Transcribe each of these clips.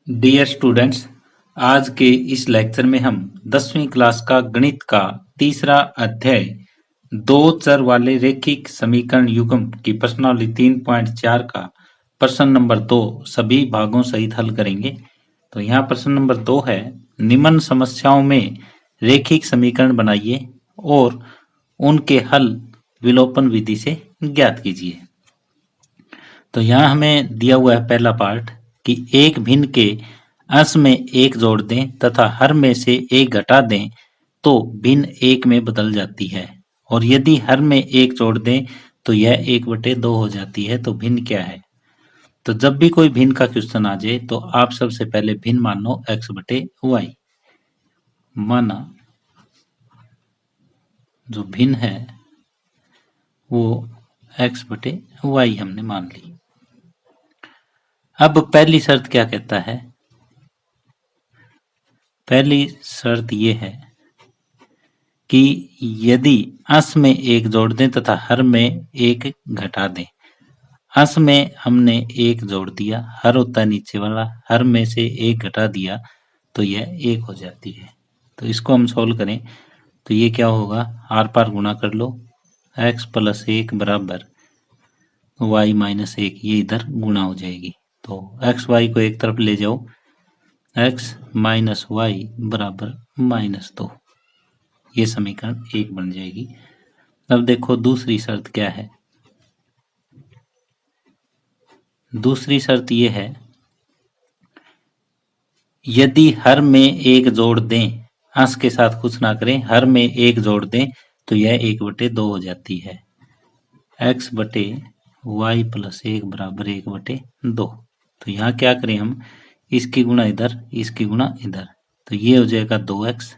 Dear students, आज के इस लेक्चर में हम 10वीं क्लास का गणित का तीसरा अध्याय दो चर वाले रैखिक समीकरण युग्म की प्रश्नावली 3.4 का प्रश्न नंबर 2 सभी भागों सहित हल करेंगे। तो यहाँ प्रश्न नंबर 2 है, निम्न समस्याओं में रैखिक समीकरण बनाइए और उनके हल विलोपन विधि से ज्ञात कीजिए। तो यहाँ हमें दिया हुआ है पहला पार्ट कि एक भिन्न के अंश में एक जोड़ दें तथा हर में से एक घटा दें तो भिन्न एक में बदल जाती है, और यदि हर में एक जोड़ दें तो यह 1/2 हो जाती है। तो भिन्न क्या है? तो जब भी कोई भिन्न का क्वेश्चन आ जाए तो आप सबसे पहले भिन्न मानो x/y। माना जो भिन्न है वो x/y हमने मान ली। अब पहली शर्त क्या कहता है? पहली शर्त ये है कि यदि अंश में एक जोड़ दें तथा हर में एक घटा दें। अंश में हमने एक जोड़ दिया, हर होता है नीचे वाला, हर में से एक घटा दिया तो यह 1 हो जाती है। तो इसको हम सोल्व करें तो ये क्या होगा, आर पार गुणा कर लो, x + 1 बराबर y - 1, ये इधर गुणा हो जाएगी। तो x y को एक तरफ ले जाओ, x - y बराबर -2, ये समीकरण 1 बन जाएगी। अब देखो दूसरी शर्त क्या है। दूसरी शर्त ये है, यदि हर में एक जोड़ दें, अंश के साथ कुछ ना करें, हर में एक जोड़ दें तो यह 1/2 हो जाती है। x/y + 1 बराबर 1/2। तो यहाँ क्या करें हम, इसकी गुणा इधर, इसकी गुणा इधर, तो ये हो जाएगा 2x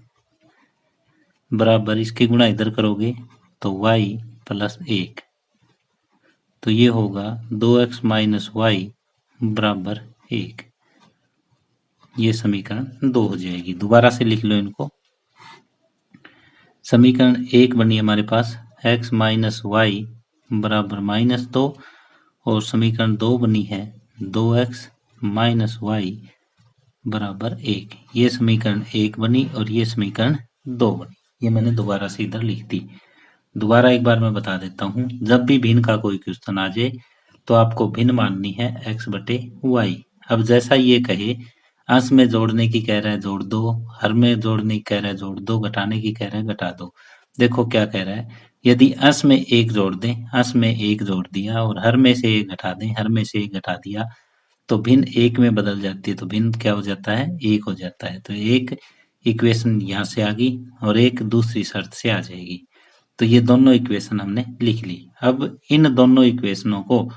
बराबर, इसकी गुणा इधर करोगे तो y + 1, तो ये होगा 2x - y बराबर 1। ये समीकरण 2 हो जाएगी। दोबारा से लिख लो इनको। समीकरण 1 बनी हमारे पास x - y बराबर -2, और समीकरण 2 बनी है 2x - y बराबर 1। ये समीकरण 1 बनी और ये समीकरण 2 बनी। ये मैंने दोबारा से इधर लिख दी। दोबारा एक बार मैं बता देता हूँ, जब भी भिन्न का कोई क्वेश्चन आ जाए तो आपको भिन्न माननी है x/y। अब जैसा ये कहे, अंश में जोड़ने की कह रहा है जोड़ दो, हर में जोड़ने की कह रहा है जोड़ दो, घटाने की कह रहा है घटा दो। देखो क्या कह रहा है, यदि अंश में एक जोड़ दें, अंश में एक जोड़ दिया, और हर में से एक घटा दें, हर में से एक घटा दिया, तो भिन्न एक में बदल जाती है। तो भिन्न क्या हो जाता है, 1 हो जाता है। तो एक इक्वेशन यहाँ से आ गई और एक दूसरी शर्त से आ जाएगी। तो ये दोनों इक्वेशन हमने लिख ली। अब इन दोनों इक्वेशनों को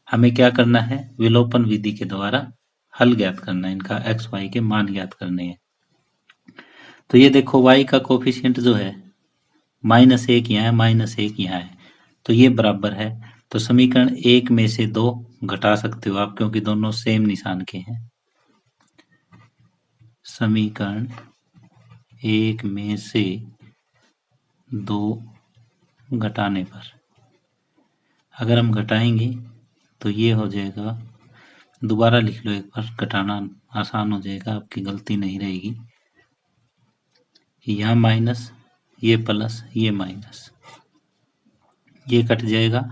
हमें क्या करना है, विलोपन विधि के द्वारा हल ज्ञात करना है, इनका x y के मान ज्ञात करने हैं। तो ये देखो y का कोफिशिएंट जो है -1 यहाँ है, -1 यहाँ है, तो ये बराबर है। तो समीकरण 1 में से 2 घटा सकते हो आप, क्योंकि दोनों सेम निशान के हैं। समीकरण 1 में से 2 घटाने पर, अगर हम घटाएंगे तो ये हो जाएगा, दोबारा लिख लो एक बार, घटाना आसान हो जाएगा, आपकी गलती नहीं रहेगी। यहाँ माइनस, ये प्लस, ये माइनस, ये कट जाएगा,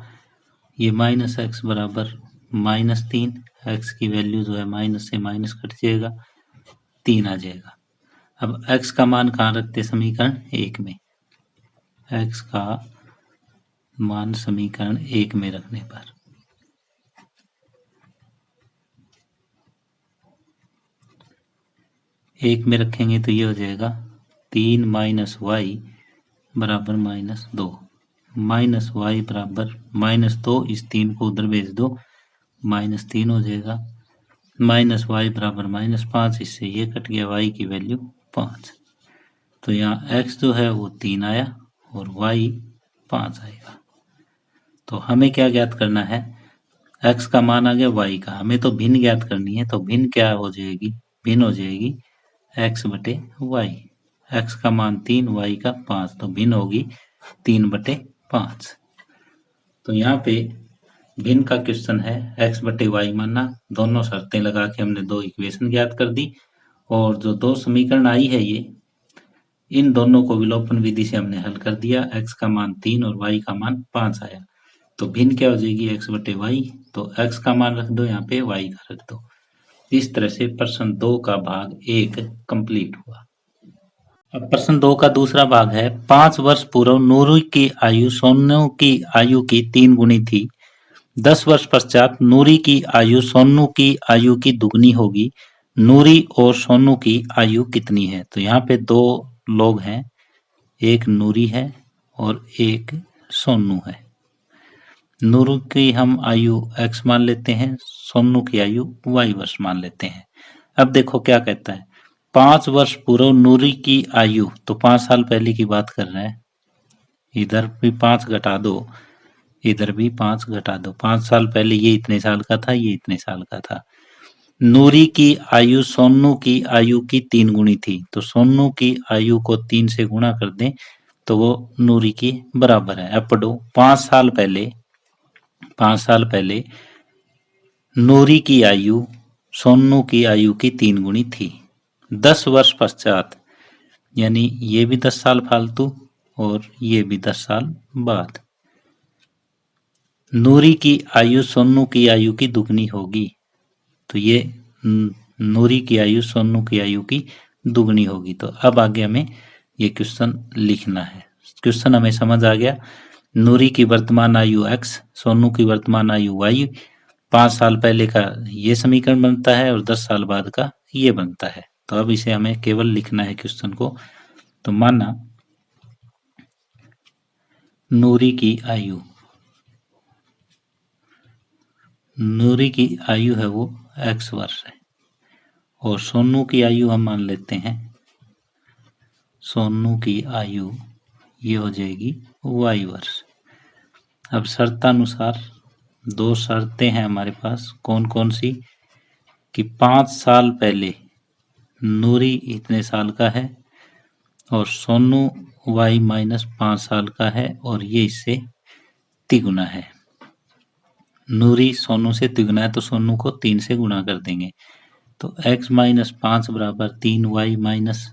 ये -x बराबर -3, x की वैल्यू जो है माइनस से माइनस कट जाएगा, 3 आ जाएगा। अब x का मान कहाँ रखते, समीकरण 1 में। x का मान समीकरण 1 में रखने पर एक में रखेंगे तो ये हो जाएगा 3 - y बराबर -2, -y बराबर -2, इस 3 को उधर भेज दो, -3 हो जाएगा, -y बराबर -5, इससे ये कट गया, y की वैल्यू 5। तो यहाँ x जो है वो 3 आया और y 5 आएगा। तो हमें क्या ज्ञात करना है, x का मान आ गया, y का, हमें तो भिन्न ज्ञात करनी है। तो भिन्न क्या हो जाएगी, भिन्न हो जाएगी x/y। x का मान 3, y का 5, तो भिन्न होगी 3/5। तो यहाँ पे भिन्न का क्वेश्चन है, x बटे वाई माना, दोनों शर्तें लगा के हमने दो इक्वेशन ज्ञात कर दी और जो दो समीकरण आई है ये, इन दोनों को विलोपन विधि से हमने हल कर दिया। x का मान 3 और y का मान 5 आया, तो भिन्न क्या हो जाएगी, x बटे वाई। तो x का मान रख दो यहाँ पे, y का रख दो। इस तरह से प्रश्न 2 का भाग 1 कंप्लीट हुआ। अब प्रश्न 2 का दूसरा भाग है, 5 वर्ष पूर्व नूरी की आयु सोनू की आयु की 3 गुनी थी। 10 वर्ष पश्चात नूरी की आयु सोनू की आयु की दुगनी होगी। नूरी और सोनू की आयु कितनी है? तो यहाँ पे दो लोग हैं, एक नूरी है और एक सोनू है। नूरू की हम आयु x मान लेते हैं, सोनू की आयु y वर्ष मान लेते हैं। अब देखो क्या कहता है, 5 वर्ष पूर्व नूरी की आयु, तो 5 साल पहले की बात कर रहे हैं। इधर भी 5 घटा दो, इधर भी 5 घटा दो। 5 साल पहले ये इतने साल का था, ये इतने साल का था। नूरी की आयु सोनू की आयु की 3 गुनी थी, तो सोनू की आयु को 3 से गुणा कर दें तो वो नूरी की बराबर है। अब पढ़ो, 5 साल पहले नूरी की आयु सोनू की आयु की 3 गुनी थी। 10 वर्ष पश्चात, यानी ये भी 10 साल फालतू और ये भी 10 साल बाद, नूरी की आयु सोनू की आयु की दुगनी होगी। तो ये नूरी की आयु सोनू की आयु की दुगनी होगी। तो अब आगे हमें ये क्वेश्चन लिखना है। क्वेश्चन हमें समझ आ गया। नूरी की वर्तमान आयु x, सोनू की वर्तमान आयु y, 5 साल पहले का ये समीकरण बनता है और 10 साल बाद का ये बनता है। तो अब इसे हमें केवल लिखना है क्वेश्चन को। तो माना नूरी की आयु है वो x वर्ष है और सोनू की आयु हम मान लेते हैं, सोनू की आयु ये हो जाएगी y वर्ष। अब शर्तानुसार दो शर्तें हैं हमारे पास, कौन कौन सी, कि 5 साल पहले नूरी इतने साल का है और सोनू y माइनस 5 साल का है और ये इससे तिगुना है। नूरी सोनू से तिगुना है तो सोनू को 3 से गुणा कर देंगे, तो x माइनस 5 बराबर 3y माइनस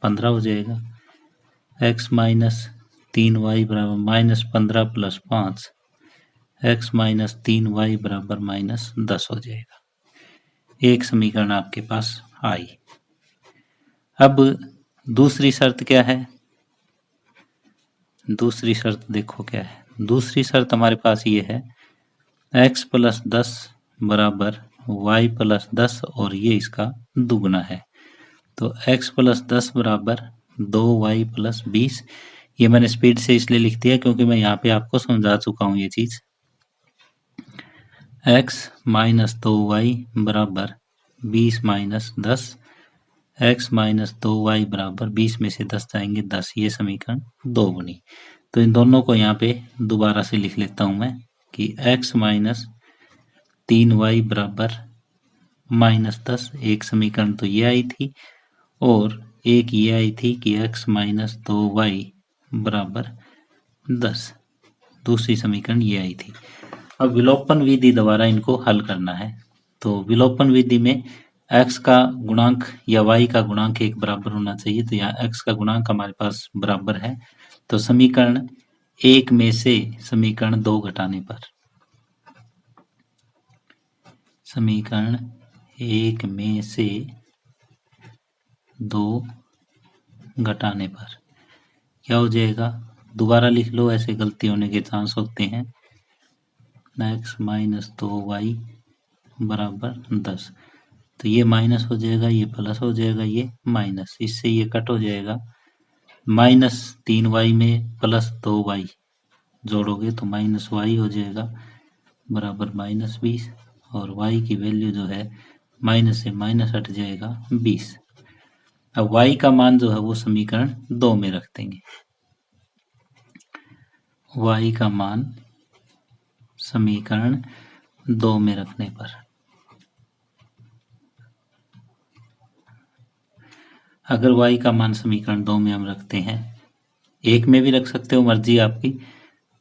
15 हो जाएगा। x माइनस 3y बराबर minus 15 plus 5, x minus 3y बराबर माइनस 10 हो जाएगा। एक समीकरण आपके पास आई। अब दूसरी शर्त क्या है, दूसरी शर्त देखो क्या है। दूसरी शर्त हमारे पास ये है, x प्लस 10 बराबर y प्लस 10 और ये इसका दुगना है। तो x प्लस 10 बराबर 2y प्लस 20। ये मैंने स्पीड से इसलिए लिख दिया क्योंकि मैं यहाँ पे आपको समझा चुका हूँ ये चीज। x माइनस 2y बराबर 20 माइनस 10, x माइनस 2y बराबर 20 में से 10 जाएंगे 10, ये समीकरण 2 बनी। तो इन दोनों को यहाँ पे दोबारा से लिख लेता हूँ मैं कि x माइनस 3y बराबर माइनस 10, एक समीकरण तो ये आई थी और एक ये आई थी कि x माइनस 2y बराबर 10, दूसरी समीकरण ये आई थी। अब विलोपन विधि द्वारा इनको हल करना है। तो विलोपन विधि में x का गुणांक या y का गुणांक एक बराबर होना चाहिए, तो यहाँ x का गुणांक हमारे पास बराबर है। तो समीकरण 1 में से समीकरण 2 घटाने पर, समीकरण 1 में से 2 घटाने पर क्या हो जाएगा, दोबारा लिख लो, ऐसे गलती होने के चांस होते हैं। x माइनस 2y बराबर 10, तो ये माइनस हो जाएगा, ये प्लस हो जाएगा, ये माइनस, इससे ये कट हो जाएगा। माइनस 3y में प्लस 2y जोड़ोगे तो माइनस y हो जाएगा बराबर माइनस 20 और y की वैल्यू जो है माइनस से माइनस हट जाएगा 20। अब y का मान जो है वो समीकरण 2 में रख देंगे। y का मान समीकरण 2 में रखने पर अगर y का मान समीकरण 2 में हम रखते हैं, 1 में भी रख सकते हो, मर्जी आपकी,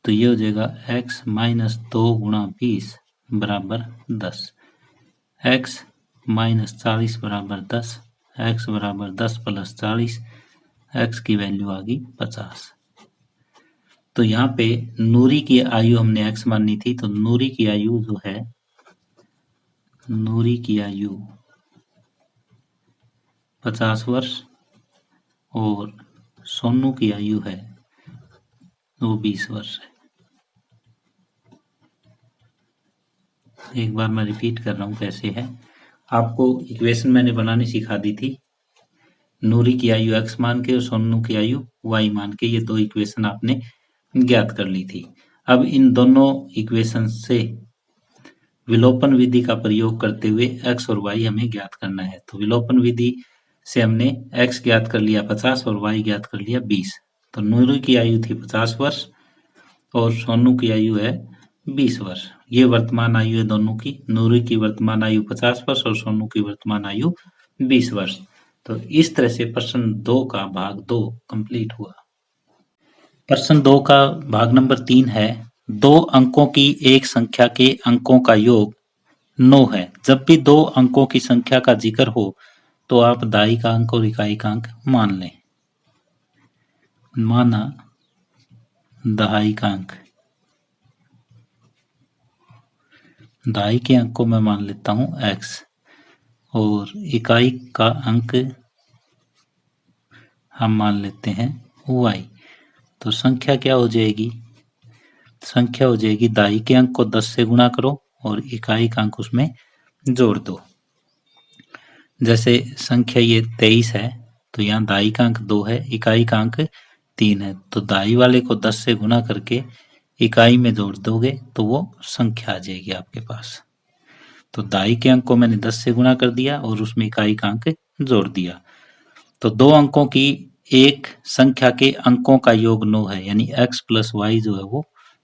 तो ये हो जाएगा x माइनस 2 गुणा 20 बराबर 10, x माइनस 40 बराबर 10, x बराबर 10 प्लस 40, x की वैल्यू आ गई 50। तो यहाँ पे नूरी की आयु हमने x माननी थी, तो नूरी की आयु जो है, नूरी की आयु 50 वर्ष और सोनू की आयु है वो 20 वर्ष है। एक बार मैं रिपीट कर रहा हूँ कैसे है। आपको इक्वेशन मैंने बनानी सिखा दी थी, नूरी की आयु x मान के और सोनू की आयु y मान के, ये दो इक्वेशन आपने ज्ञात कर ली थी। अब इन दोनों इक्वेशन से विलोपन विधि का प्रयोग करते हुए x और y हमें ज्ञात करना है। तो विलोपन विधि से हमने x ज्ञात कर लिया 50 और y ज्ञात कर लिया 20। तो नूरी की आयु थी 50 वर्ष और सोनू की आयु है 20 वर्ष। ये वर्तमान आयु है दोनों की, नूरी की वर्तमान आयु 50 वर्ष और सोनू की वर्तमान आयु 20 वर्ष। तो इस तरह से प्रश्न 2 का भाग 2 कंप्लीट हुआ। प्रश्न 2 का भाग नंबर 3 है, 2 अंकों की एक संख्या के अंकों का योग 9 है। जब भी 2 अंकों की संख्या का जिक्र हो तो आप दाई का अंक और इकाई का अंक मान लें। माना दहाई का अंक, दहाई के अंक को मैं मान लेता हूं x और इकाई का अंक हम मान लेते हैं y। तो संख्या क्या हो जाएगी? संख्या हो जाएगी दाई के अंक को 10 से गुणा करो और इकाई का अंक उसमें जोड़ दो। जैसे संख्या ये 23 है तो यहाँ दाई का अंक 2 है, इकाई का अंक 3 है, तो दाई वाले को 10 से गुणा करके इकाई में जोड़ दोगे तो वो संख्या आ जाएगी आपके पास। तो दाई के अंक को मैंने 10 से गुणा कर दिया और उसमें इकाई का अंक जोड़ दिया। तो 2 अंकों की एक संख्या के अंकों का योग 9 है, यानी x प्लस वाई जो है वो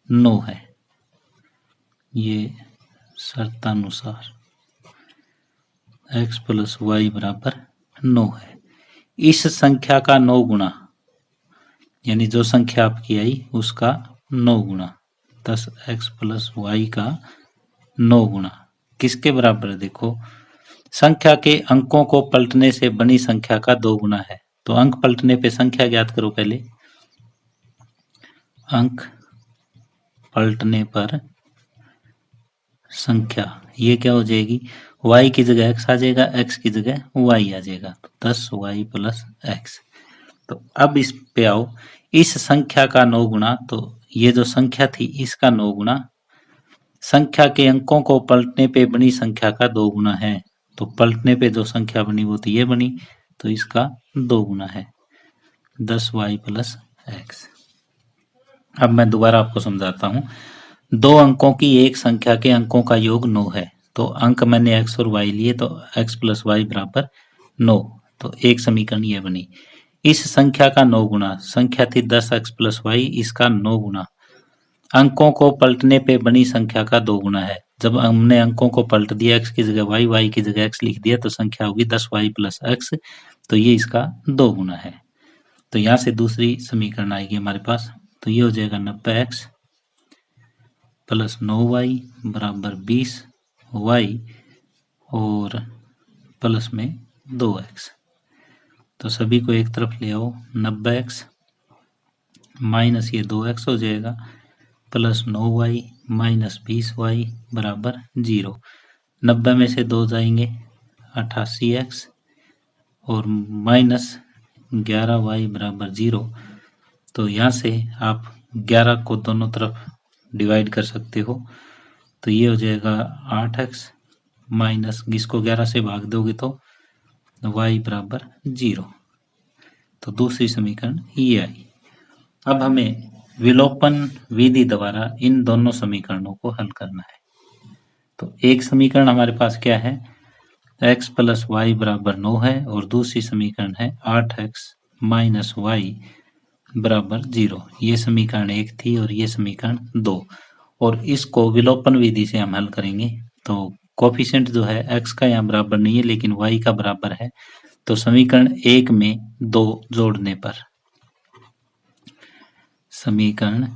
9 है। ये शर्तानुसार x प्लस वाई बराबर 9 है। इस संख्या का 9 गुणा, यानी जो संख्या आपकी आई उसका 9 गुणा, 10x प्लस वाई का 9 गुणा किसके बराबर है? देखो, संख्या के अंकों को पलटने से बनी संख्या का 2 गुना है। तो अंक पलटने पे संख्या ज्ञात करो पहले। अंक पलटने पर संख्या, ये क्या हो जाएगी? y की जगह x आ जाएगा, x की जगह y आ जाएगा, तो 10y प्लस x। तो अब इस पे आओ, इस संख्या का 9 गुना, तो ये जो संख्या थी इसका 9 गुना संख्या के अंकों को पलटने पे बनी संख्या का 2 गुना है। तो पलटने पे जो संख्या बनी वो तो ये बनी, तो इसका 2 गुना है 10y प्लस x। अब मैं दोबारा आपको समझाता हूँ। 2 अंकों की एक संख्या के अंकों का योग 9 है। तो अंक मैंने x और y लिए, तो x प्लस वाई बराबर 9। तो एक समीकरण ये बनी। इस संख्या का 9 गुना, संख्या थी 10x प्लस वाई, इसका 9 गुना अंकों को पलटने पे बनी संख्या का 2 गुना है। जब हमने अंकों को पलट दिया, x की जगह y, y की जगह x लिख दिया, तो संख्या होगी 10y प्लस x। तो ये इसका 2 गुना है। तो यहाँ से दूसरी समीकरण आएगी हमारे पास। तो ये हो जाएगा 90x प्लस 9y बराबर 20y और प्लस में 2x। तो सभी को एक तरफ ले आओ, 90x माइनस ये 2x हो जाएगा प्लस 9y माइनस 20y बराबर 0। 90 में से 2 जाएंगे 88x और माइनस 11y बराबर 0। तो यहाँ से आप 11 को दोनों तरफ डिवाइड कर सकते हो। तो ये हो जाएगा 8x माइनस, इसको 11 से भाग दोगे तो y बराबर 0। तो दूसरी समीकरण ये आई। अब हमें विलोपन विधि द्वारा इन दोनों समीकरणों को हल करना है। तो एक समीकरण हमारे पास क्या है? x प्लस वाई बराबर 9 है और दूसरी समीकरण है 8x माइनस वाई बराबर 0। ये समीकरण 1 थी और ये समीकरण 2, और इसको विलोपन विधि से हम हल करेंगे। तो कोफिशिएंट जो है x का यहाँ बराबर नहीं है लेकिन y का बराबर है। तो समीकरण 1 में 2 जोड़ने पर, समीकरण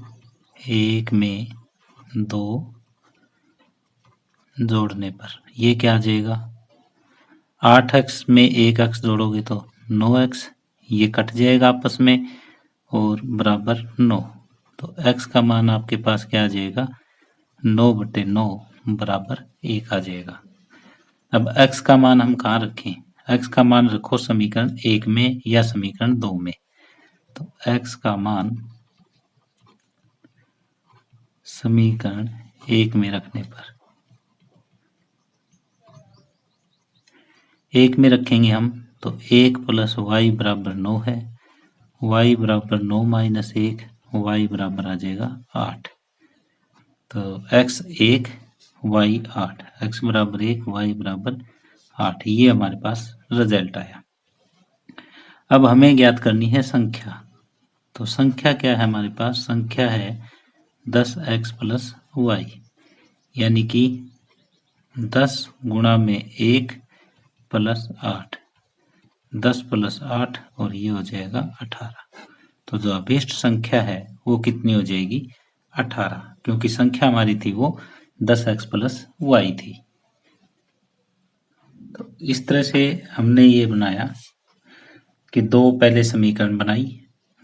1 में 2 जोड़ने पर ये क्या आ जाएगा? 8x में 1x जोड़ोगे तो 9x, ये कट जाएगा आपस में और बराबर 9। तो x का मान आपके पास क्या आ जाएगा? 9/9 बराबर 1 आ जाएगा। अब x का मान हम कहाँ रखें? x का मान रखो समीकरण 1 में या समीकरण 2 में। तो x का मान समीकरण 1 में रखने पर 1 में रखेंगे हम तो 1 + y बराबर 9 है, y बराबर 9 - 1, y बराबर आ जाएगा 8। तो x 1 y 8, x बराबर 1 y बराबर 8, ये हमारे पास रिजल्ट आया। अब हमें ज्ञात करनी है संख्या। तो संख्या क्या है हमारे पास? संख्या है 10x + y, यानी कि 10 गुणा में 1 + 8, 10 + 8 और ये हो जाएगा 18। तो जो अभीष्ट संख्या है वो कितनी हो जाएगी? 18, क्योंकि संख्या हमारी थी वो 10x + y थी। तो इस तरह से हमने ये बनाया कि दो पहले समीकरण बनाई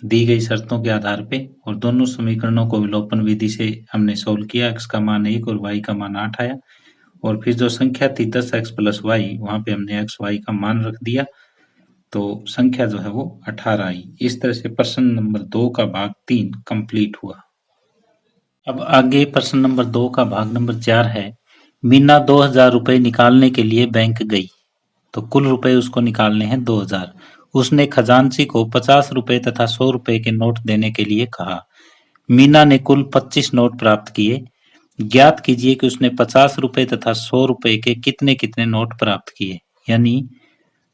दी गई शर्तों के आधार पे और दोनों समीकरणों को विलोपन विधि से हमने सोल्व किया। x का मान 1 और y का मान 8 आया और फिर जो संख्या थी 10x + y, वहां पे हमने x y का मान रख दिया तो संख्या जो है वो 18 आई। इस तरह से प्रश्न नंबर 2 का भाग 3 कंप्लीट हुआ। अब आगे प्रश्न नंबर 2 का भाग नंबर 4 है। मीना 2000 रुपए निकालने के लिए बैंक गई, तो कुल रुपए उसको निकालने हैं 2000। उसने खजांची को 50 रुपए तथा 100 रुपए के नोट देने के लिए कहा। मीना ने कुल 25 नोट प्राप्त किए। ज्ञात कीजिए कि उसने 50 रुपए तथा 100 रुपए के कितने कितने नोट प्राप्त किए। यानी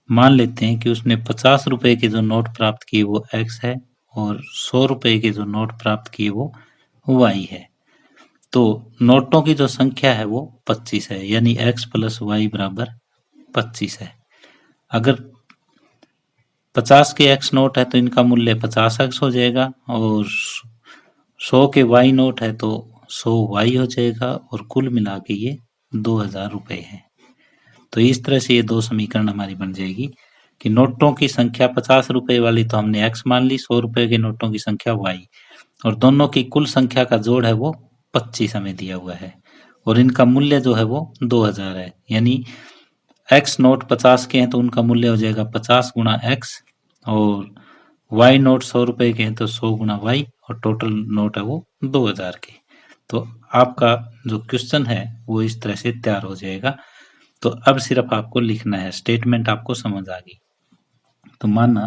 मान लेते हैं कि उसने 50 रुपए के जो नोट प्राप्त किए वो x है और 100 रुपए के जो नोट प्राप्त किए वो y है। तो नोटों की जो संख्या है वो 25 है, यानी x + y बराबर 25 है। अगर 50 के x नोट है तो इनका मूल्य 50x हो जाएगा और 100 के y नोट है तो 100y हो जाएगा और कुल मिला के ये 2000 रुपए है। तो इस तरह से ये दो समीकरण हमारी बन जाएगी कि नोटों की संख्या 50 रुपए वाली तो हमने x मान ली, 100 रुपए के नोटों की संख्या y और दोनों की कुल संख्या का जोड़ है वो 25 हमें दिया हुआ है और इनका मूल्य जो है वो 2000 है। यानी x नोट 50 के हैं तो उनका मूल्य हो जाएगा 50 गुणा x और y नोट 100 रुपए के हैं तो 100 गुणा y और टोटल नोट है वो 2000 के। तो आपका जो क्वेश्चन है वो इस तरह से तैयार हो जाएगा। तो अब सिर्फ आपको लिखना है, स्टेटमेंट आपको समझ आ गई। तो माना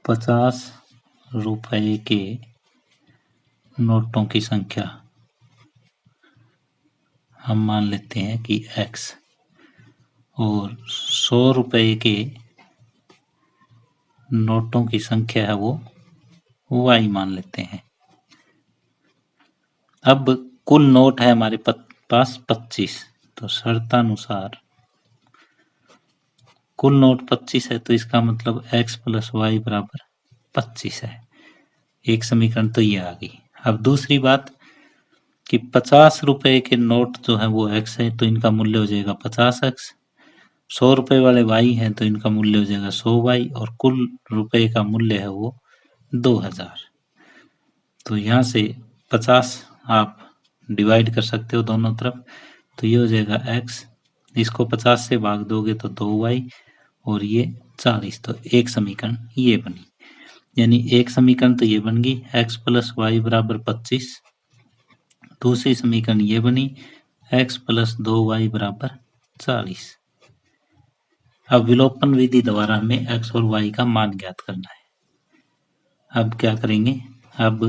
50 रुपए के नोटों की संख्या हम मान लेते हैं कि x और 100 रुपए के नोटों की संख्या है वो y मान लेते हैं। अब कुल नोट है हमारे पास 25, तो शर्तानुसार कुल नोट 25 है तो इसका मतलब x + y बराबर 25 है। एक समीकरण तो ये आ गई। अब दूसरी बात कि 50 रुपए के नोट जो है वो x है तो इनका मूल्य हो जाएगा 50x, 100 रुपए वाले y हैं तो इनका मूल्य हो जाएगा 100y और कुल रुपए का मूल्य है वो 2000। तो यहाँ से 50 आप डिवाइड कर सकते हो दोनों तरफ, तो ये हो जाएगा x, इसको 50 से भाग दोगे तो 2y और ये 40। तो एक समीकरण ये बनी, यानी एक समीकरण तो ये बन गई x + y बराबर 25। दूसरी समीकरण ये बनी x + 2y बराबर 40। अब विलोपन विधि द्वारा हमें x और y का मान ज्ञात करना है। अब क्या करेंगे? अब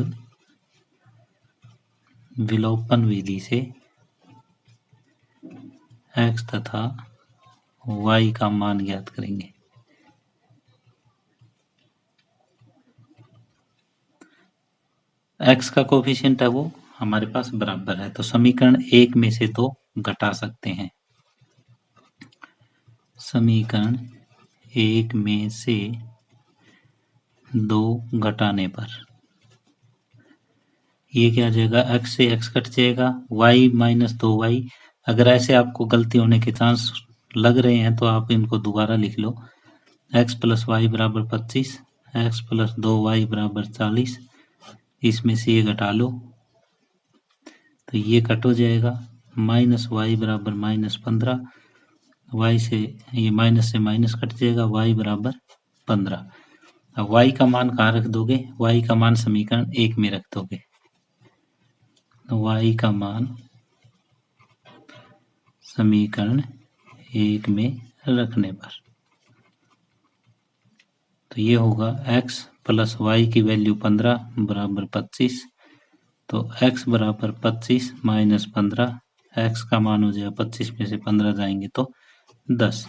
विलोपन विधि से x तथा y का मान ज्ञात करेंगे। x का कोफिशिएंट है वो हमारे पास बराबर है, तो समीकरण 1 में से तो घटा सकते हैं। समीकरण 1 में से 2 घटाने पर ये क्या आ जाएगा, x से x कट जाएगा, y माइनस 2y। अगर ऐसे आपको गलती होने के चांस लग रहे हैं तो आप इनको दोबारा लिख लो। x प्लस वाई बराबर 25, x प्लस 2y बराबर 40। इसमें से ये घटा लो तो ये कट हो जाएगा। माइनस वाई बराबर माइनस 15, वाई से ये माइनस से माइनस कट जाएगा, y बराबर 15। अब y का मान कहाँ रख दोगे, y का मान समीकरण 1 में रख दोगे। तो y का मान समीकरण 1 में रखने पर तो ये होगा x प्लस वाई की वैल्यू 15 बराबर 25। तो x बराबर 25 माइनस 15, x का मान हो जाएगा 25 में से 15 जाएंगे तो 10।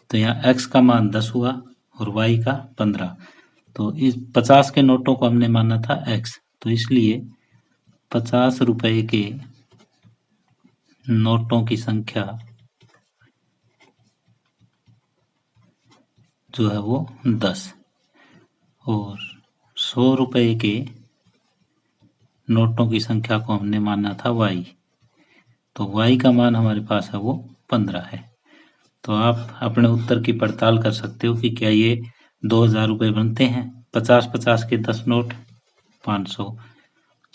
तो यहाँ x का मान 10 हुआ और y का 15। तो इस 50 के नोटों को हमने माना था x, तो इसलिए 50 रुपए के नोटों की संख्या जो है वो 10 और 100 रुपए के नोटों की संख्या को हमने माना था y। तो y का मान हमारे पास है वो 15 है। तो आप अपने उत्तर की पड़ताल कर सकते हो कि क्या ये 2000 रुपये बनते हैं। 50-50 के 10 नोट 500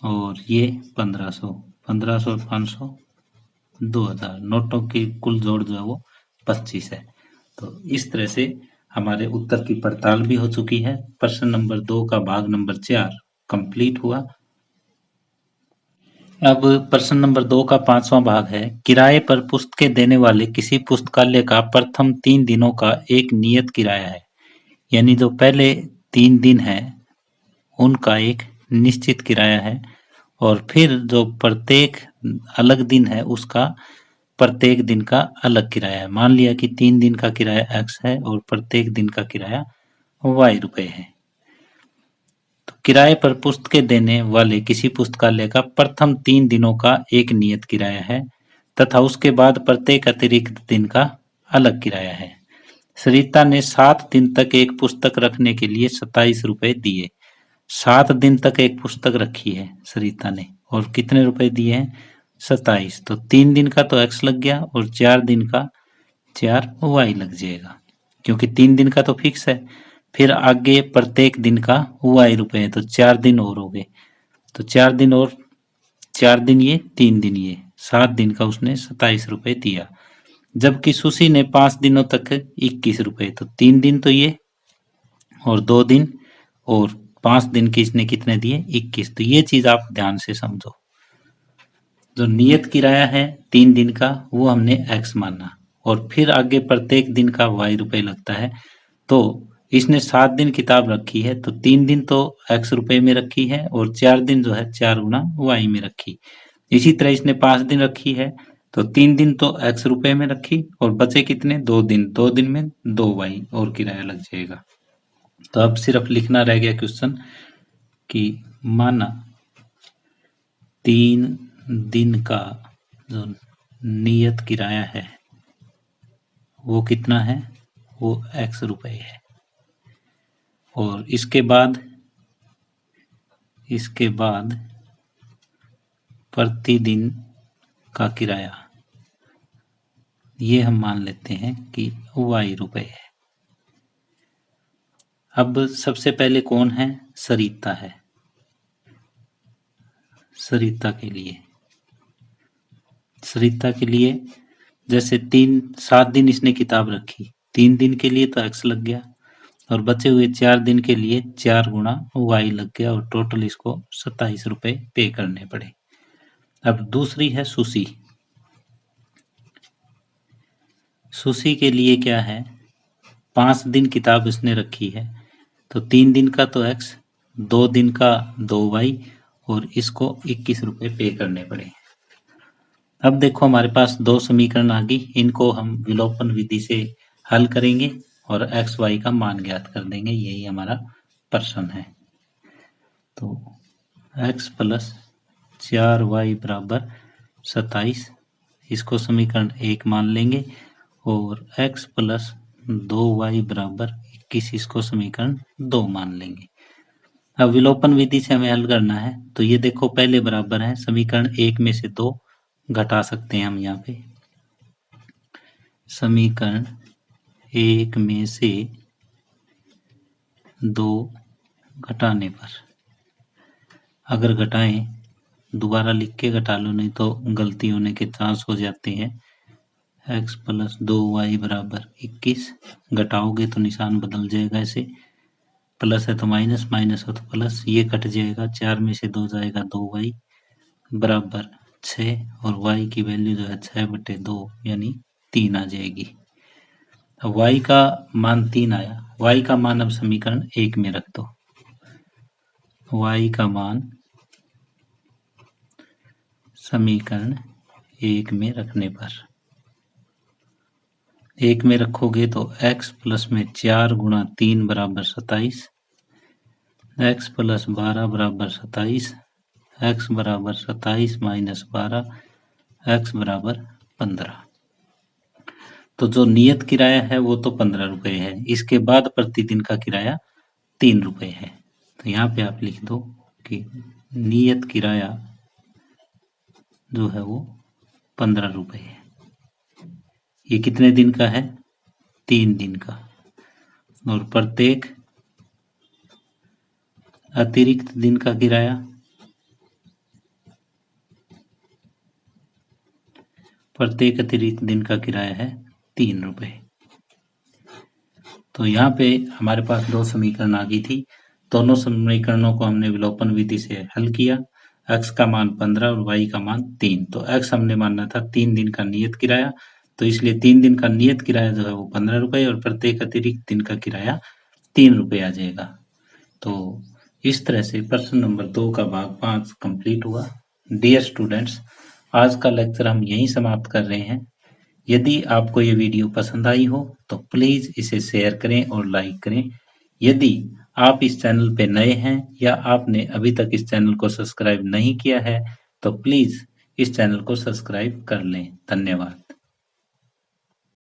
और ये 1500, 1500 और 500 2000 नोटों की कुल जोड़ जो है वो 25 है। तो इस तरह से हमारे उत्तर की पड़ताल भी हो चुकी है। प्रश्न नंबर 2 का भाग नंबर 4 कंप्लीट हुआ। अब प्रश्न नंबर 2 का 5वां भाग है, किराए पर पुस्तकें देने वाले किसी पुस्तकालय का प्रथम 3 दिनों का एक नियत किराया है। यानी जो पहले 3 दिन है उनका एक निश्चित किराया है और फिर जो प्रत्येक अलग दिन है उसका प्रत्येक दिन का अलग किराया है। मान लिया कि 3 दिन का किराया x है और प्रत्येक दिन का किराया y रुपए है। तो किराए पर पुस्तकें देने वाले किसी पुस्तकालय का प्रथम 3 दिनों का एक नियत किराया है तथा उसके बाद प्रत्येक अतिरिक्त दिन का अलग किराया है। सरिता ने 7 दिन तक एक पुस्तक रखने के लिए 27 रुपए दिए। 7 दिन तक एक पुस्तक रखी है सरिता ने और कितने रुपए दिए हैं, 27। तो 3 दिन का तो x लग गया और 4 दिन का 4 y लग जाएगा क्योंकि 3 दिन का तो फिक्स है। फिर आगे प्रत्येक दिन का y रुपए है तो 4 दिन और हो गए। तो 4 दिन और 4 दिन ये 3 दिन ये 7 दिन का उसने 27 रुपए दिया। जबकि सुशी ने 5 दिनों तक 21 रुपए, तो 3 दिन तो ये और 2 दिन और 5 दिन के इसने कितने दिए, 21। तो ये चीज आप ध्यान से समझो। जो नियत किराया है 3 दिन का वो हमने x माना और फिर आगे प्रत्येक दिन का y रुपए लगता है। तो इसने 7 दिन किताब रखी है तो 3 दिन तो x रुपए में रखी है और 4 दिन जो है 4 गुना y में रखी। इसी तरह इसने 5 दिन रखी है तो 3 दिन तो x रुपए में रखी और बचे कितने, 2 दिन, 2 दिन में 2y और किराया लग जाएगा। तो अब सिर्फ लिखना रह गया क्वेश्चन कि माना 3 दिन का जो नियत किराया है वो कितना है, वो x रुपए है और इसके बाद प्रतिदिन का किराया ये हम मान लेते हैं कि y रुपए है। अब सबसे पहले कौन है, सरिता है। सरिता के लिए जैसे 7 दिन इसने किताब रखी, 3 दिन के लिए तो x लग गया और बचे हुए 4 दिन के लिए 4 गुना y लग गया और टोटल इसको 27 रुपए पे करने पड़े। अब दूसरी है सुशी। सुशी के लिए क्या है, 5 दिन किताब इसने रखी है तो 3 दिन का तो x, 2 दिन का 2y और इसको 21 रुपए पे करने पड़े। अब देखो हमारे पास 2 समीकरण आ गई, इनको हम विलोपन विधि से हल करेंगे और x y का मान ज्ञात कर देंगे। यही हमारा प्रश्न है। तो x प्लस 4y बराबर 27 इसको समीकरण 1 मान लेंगे और x प्लस 2y बराबर 21 इसको समीकरण 2 मान लेंगे। अब विलोपन विधि से हमें हल करना है, तो ये देखो पहले बराबर है, समीकरण 1 में से 2 घटा सकते हैं हम यहाँ पे। समीकरण 1 में से 2 घटाने पर, अगर घटाएं, दोबारा लिख के घटा लो नहीं तो गलती होने के चांस हो जाते हैं। x प्लस 2y बराबर 21, घटाओगे तो निशान बदल जाएगा, ऐसे प्लस है तो माइनस, माइनस हो तो प्लस, ये कट जाएगा, 4 में से 2 जाएगा 2y बराबर 6, और y की वैल्यू जो है 6/2 यानी 3 आ जाएगी। अब y का मान 3 आया, y का मान अब समीकरण 1 में रख दो। y का मान समीकरण 1 में रखने पर, 1 में रखोगे तो x प्लस में 4 गुणा 3 बराबर 27, x प्लस 12 बराबर 27, x बराबर 27 माइनस 12, x बराबर 15। तो जो नियत किराया है वो तो 15 रुपए है, इसके बाद प्रतिदिन का किराया 3 रुपए है। तो यहाँ पे आप लिख दो कि नियत किराया जो है वो 15 रुपए है। ये कितने दिन का है? 3 दिन का। और प्रत्येक अतिरिक्त दिन का किराया, प्रत्येक अतिरिक्त दिन का किराया है 3 रुपए। तो यहाँ पे हमारे पास 2 समीकरण आ गई थी, दोनों समीकरणों को हमने विलोपन विधि से हल किया। x का मान 15 और y का मान 3। तो x हमने मानना था 3 दिन का नियत किराया, तो इसलिए 3 दिन का नियत किराया जो है वो 15 रुपए और प्रत्येक अतिरिक्त दिन का किराया 3 रुपए आ जाएगा। तो इस तरह से प्रश्न नंबर 2 का भाग 5 कंप्लीट हुआ। डियर स्टूडेंट्स, आज का लेक्चर हम यहीं समाप्त कर रहे हैं। यदि आपको ये वीडियो पसंद आई हो तो प्लीज़ इसे शेयर करें और लाइक करें। यदि आप इस चैनल पे नए हैं या आपने अभी तक इस चैनल को सब्सक्राइब नहीं किया है तो प्लीज़ इस चैनल को सब्सक्राइब कर लें। धन्यवाद।